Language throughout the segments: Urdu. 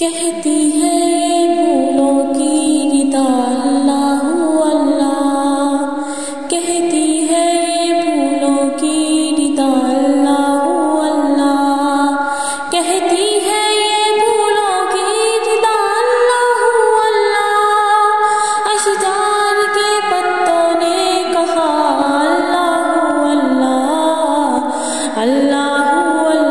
کہتی ہے پھولوں کی ردا اللہ اللہ، کہتی ہے پھولوں کی ردا اللہ اللہ، کہتی ہے پھولوں کی ردا اللہ اللہ، اشجار کے پتوں نے کہا اللہ اللہ اللہ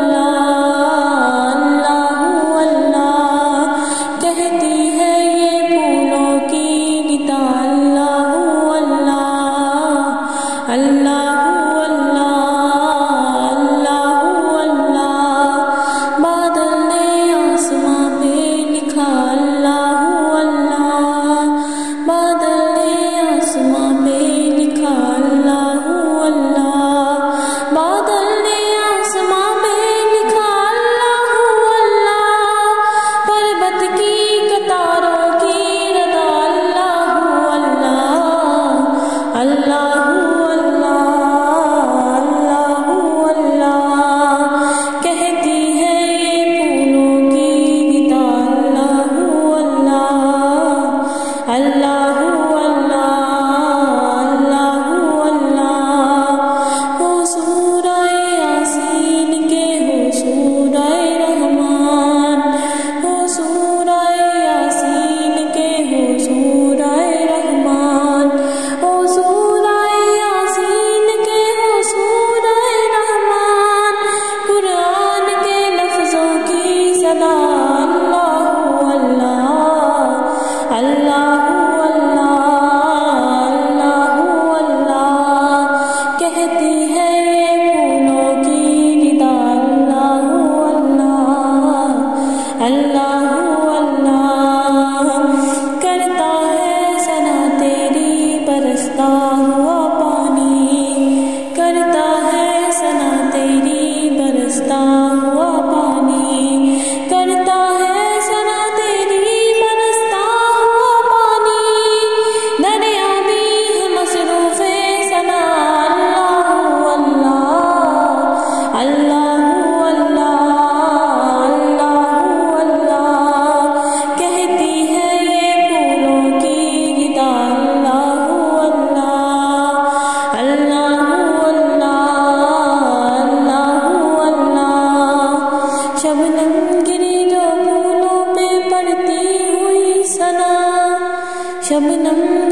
شبنم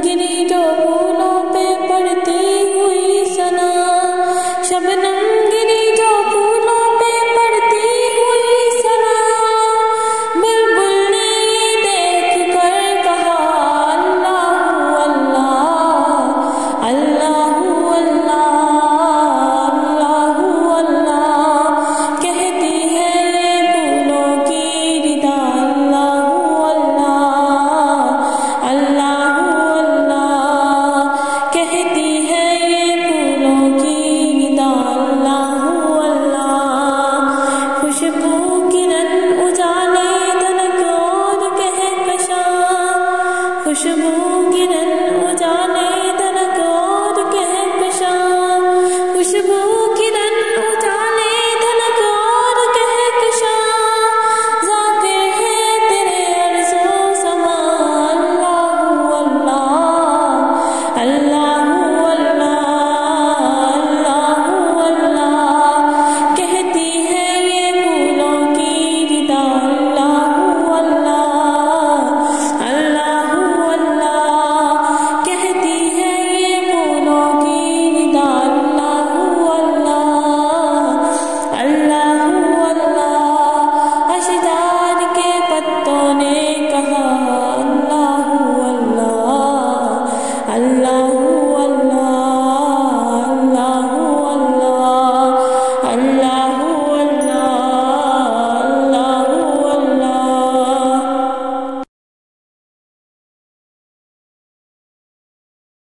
گری جو پھولوں پہ پڑتی ہوئی ثنا، شبنم گری جو پھولوں پہ پڑتی ہوئی ثنا، بلبل نے یہ دیکھ کر کہا اللہ اللہ اللہ اللہ اللہ اللہ، کہتی ہے یہ پھولوں کی ردا اللہ اللہ خوشبو گرن اجالے